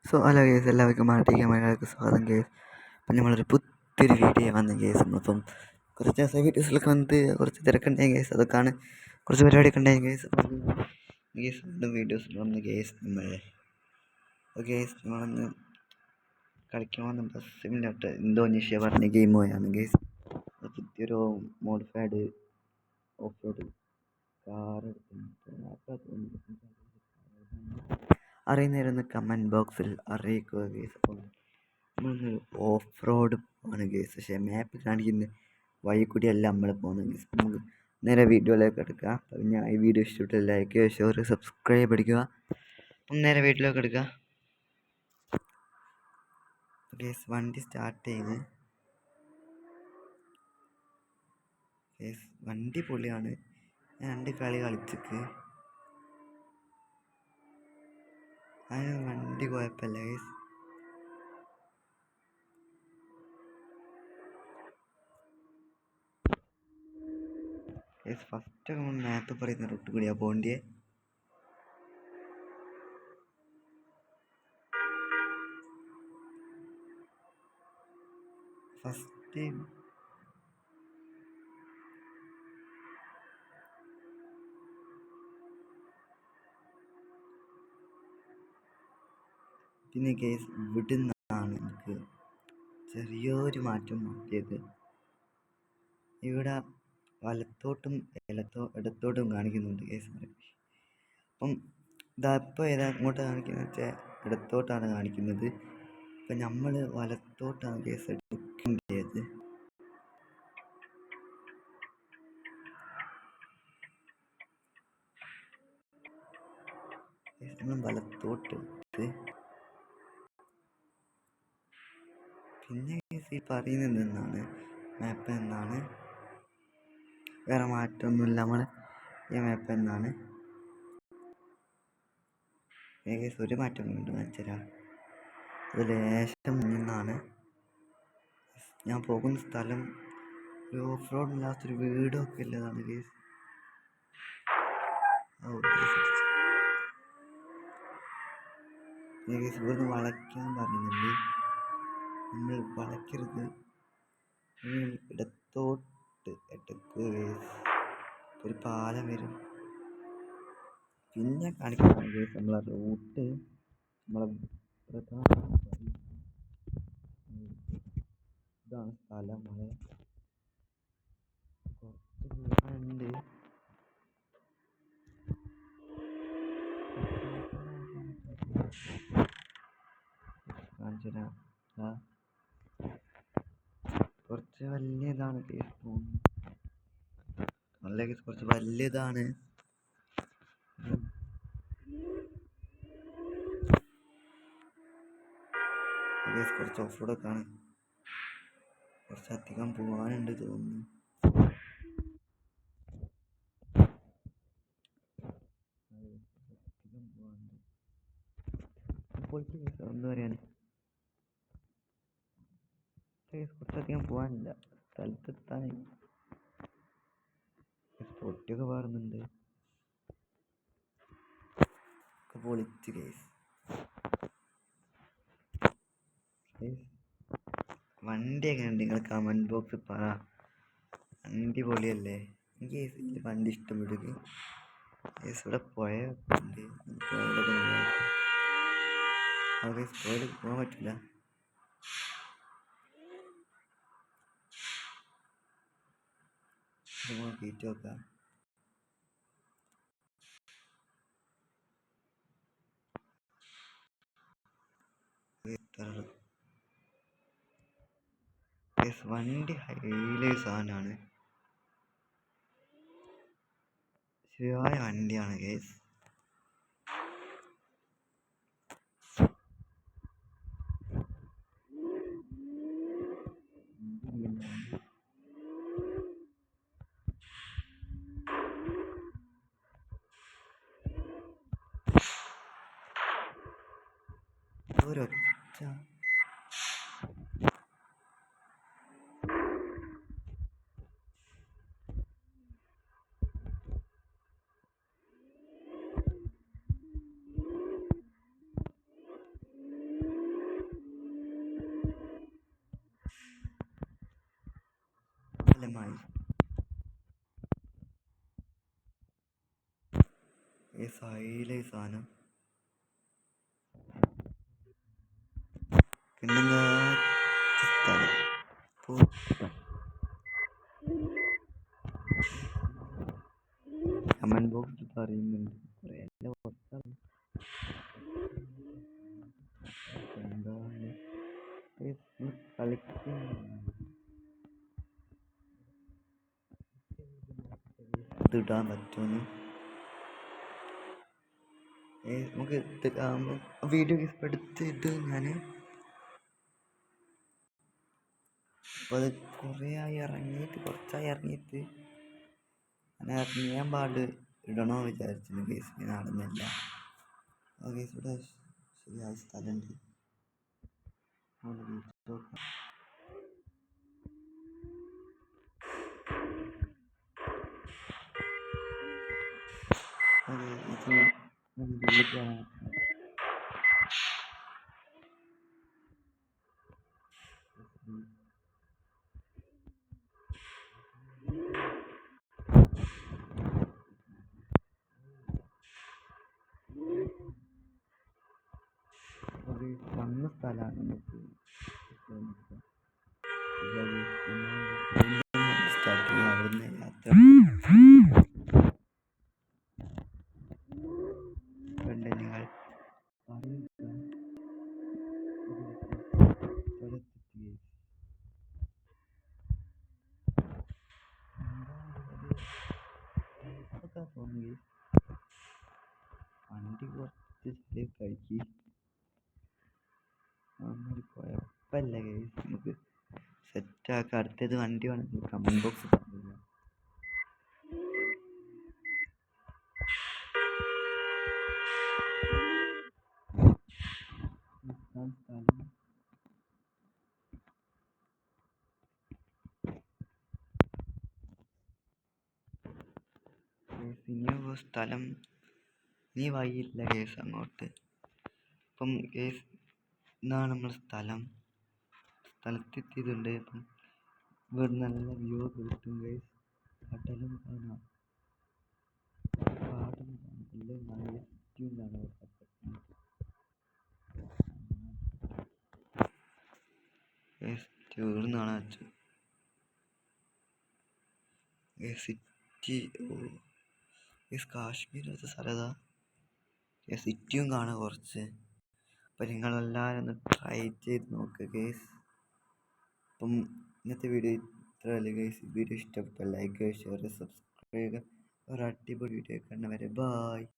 So hello case, എല്ലാവർക്കും മാറ്റിക്കാൻ മലയാളിക്ക് സ്വാഗതം കേസ്. അപ്പം നമ്മളൊരു പുതിയൊരു വീഡിയോ വന്ന കേസ്. നമ്മളിപ്പം കുറച്ച് ദിവസം വീഡിയോസിലൊക്കെ വന്നിട്ട് കുറച്ച് തിരക്കുണ്ടായി കേസ്. അതൊക്കെയാണ് കുറച്ച് പരിപാടിയൊക്കെ ഉണ്ടായി കേസ്. കേസ് വീണ്ടും വീഡിയോസിൽ വന്ന് കേസ് നമ്മളൊന്ന് കളിക്കാൻ വന്ന ബസ്സിമില്ലാട്ട് ഇന്തോനേഷ്യ പറഞ്ഞ ഗെയിം പോയാണ് കേസ്. പുതിയൊരു മോഡിഫൈഡ് ഓഫ് റോഡ് കാർ അറിയുന്നവരൊന്ന് കമൻറ്റ് ബോക്സിൽ അറിയിക്കുക കേസ്. അപ്പം നമ്മളൊന്ന് ഓഫ് റോഡ് ആണ് കേസ്. പക്ഷേ മാപ്പ് കാണിക്കുന്ന വഴി കൂടിയല്ല നമ്മൾ പോകുന്നത് കേസ്. നമുക്ക് നേരെ വീഡിയോയിലേക്ക് എടുക്കുക. അപ്പം ഞാൻ ഈ വീഡിയോ ഇഷ്ടപ്പെട്ട് ലൈക്ക് ഷെയർ സബ്സ്ക്രൈബ് അടിക്കുക. അപ്പം നേരെ വീട്ടിലേക്ക് എടുക്കുക കേസ്. വണ്ടി സ്റ്റാർട്ട് ചെയ്ത് കേസ്. വണ്ടി പൊളിയാണ്. ഞാൻ 2 കളി കളിച്ചിട്ട് അതിന് വണ്ടി കുഴപ്പമില്ല കേസ്. ഫസ്റ്റ് നമ്മൾ മാപ്പ് പറയുന്ന റൂട്ട് കൂടിയാണ് പോകേണ്ടത്. ഫസ്റ്റ് പിന്നെ കേസ് ഇവിടുന്നാണ് എനിക്ക് ചെറിയൊരു മാറ്റം മാറ്റിയത്. ഇവിടെ വലത്തോട്ടും ഇടത്തോട്ടും കാണിക്കുന്നുണ്ട് കേസ്. അപ്പം ഇതപ്പോൾ അങ്ങോട്ട് കാണിക്കുന്നത് വെച്ചാൽ ഇടത്തോട്ടാണ് കാണിക്കുന്നത്. അപ്പം നമ്മൾ വലത്തോട്ടാണ് കേസ് എടുക്കേണ്ടത്. നമ്മൾ വലത്തോട്ട് എടുത്ത് പിന്നെ കേസ് ഈ പറയുന്നത് എന്നാണ് മാപ്പ് എന്നാണ്. വേറെ മാറ്റമൊന്നുമില്ല. നമ്മൾ ഈ മാപ്പ് എന്നാണ്. കേസ് ഒരു മാറ്റം കൊണ്ട് വെച്ചാൽ അത് ലേശം നിന്നാണ്. ഞാൻ പോകുന്ന സ്ഥലം ഒരു ഓഫ് റോഡ് ഇല്ലാത്തൊരു വീടൊക്കെ ഉള്ളതാണ് കേസ്. കേസ് ഇവിടുന്ന് വളയ്ക്കാൻ പറയുന്നുണ്ട്. നമ്മൾ വളയ്ക്കരുത്, ഇടത്തോട്ട് എടുക്കുക കേസ്. ഒരു പാലം വരും. പിന്നെ കാണിക്കണം കേസ് നമ്മളെ റൂട്ട്. നമ്മളെ പ്രധാന ഇതാണ് സ്ഥലം. നമ്മളെ കുറച്ച് പോകാനുണ്ട്. കുറച്ച് വലിയ ഇതാണ് കേസ്. നല്ല കേസ് കുറച്ച് വലിയതാണ്. കേസ് കുറച്ച് ഓഫ് റോഡൊക്കെ ആണ്. കുറച്ചധികം പോകാനുണ്ട് തോന്നുന്നു. എന്താ പറയാൻ, കുറച്ചധികം പോകാനില്ല. സ്ഥലത്തെത്താൻ പൊട്ടിയൊക്കെ പാറുന്നുണ്ട്. പൊളിച്ച് കേസ്. വണ്ടി എങ്ങനെയുണ്ട് നിങ്ങൾ കമൻറ്റ് ബോക്സിൽ പറ. വണ്ടി പൊളിയല്ലേ? എനിക്ക് വണ്ടി ഇഷ്ടപ്പെടുക. ഇവിടെ പുഴയുണ്ട്. പുഴയിൽ പോകാൻ പറ്റില്ല. കയറ്റി നോക്കാം. വണ്ടി ഹൈലൈ സാധനമാണ്. ശരിയായ വണ്ടിയാണ് കേസ്. ഒരൊച്ച സൈലൈ സാധനം കിണ്ണങ്ങാ സ്ഥലം കമൻറ്റ് ബോക്സിൽ പറയുന്നുണ്ട് കുറേ എല്ലാം പുറത്താണ്. എന്താണ് ഇതിടാൻ പറ്റുമെന്ന് നമുക്ക് വീഡിയോ എടുത്ത് ഇത് ഞാൻ അപ്പോൾ അത് കുറേ ആയി ഇറങ്ങിയിട്ട് കുറച്ചായി ഇറങ്ങിയിട്ട് ഞാൻ ഇറങ്ങിയാൻ പാട് ഇടണോ വിചാരിച്ചിരുന്നു കേസ് ഇങ്ങനെ നടന്നില്ല. കേസ് ഇവിടെ ശരിയായ സ്ഥലമുണ്ട് വന്ന സ്ഥലമാണ് നമുക്ക് സ്റ്റാർട്ടിങ് അവിടുന്ന് യാത്ര കണ്ട് നിങ്ങൾ തോന്നുക വണ്ടി കുറച്ച് കഴിക്കി കുഴപ്പമില്ല കേസ് നമുക്ക് സെറ്റാക്കാം. അടുത്തത് വണ്ടി വേണമെങ്കിൽ കമൻറ്റ് ബോക്സ് പറഞ്ഞില്ല. ഇനിയൊരു സ്ഥലം ഇനി വഴിയില്ല കേസ് അങ്ങോട്ട്. ഇപ്പം കേസ് ഇതാണ് നമ്മൾ സ്ഥലത്തെത്തിയതുണ്ട്. അപ്പം ഇവിടെ നല്ല വ്യൂ കിട്ടും കേസ്. കടലും കാണാം, പാടും കാണാം, എല്ലാം നല്ല ചുറ്റും കാണാം. ഇവിടുന്നാണ് വെച്ചു സിറ്റി. കാശ്മീർ വെച്ച സ്ഥലതാ സിറ്റിയും കാണാം കുറച്ച്. അപ്പം നിങ്ങളെല്ലാവരും ഒന്ന് ട്രൈ ചെയ്ത് നോക്കുക ഗേസ്. അപ്പം ഇന്നത്തെ വീഡിയോ ഇത്രയല്ല ഗേസ്. വീഡിയോ ഇഷ്ടപ്പെട്ട ലൈക്ക്, ഷെയർ, സബ്സ്ക്രൈബ് ചെയ്യുക. ഒരു അടിപൊളി വീഡിയോ കാണുന്നവരെ ബായ്.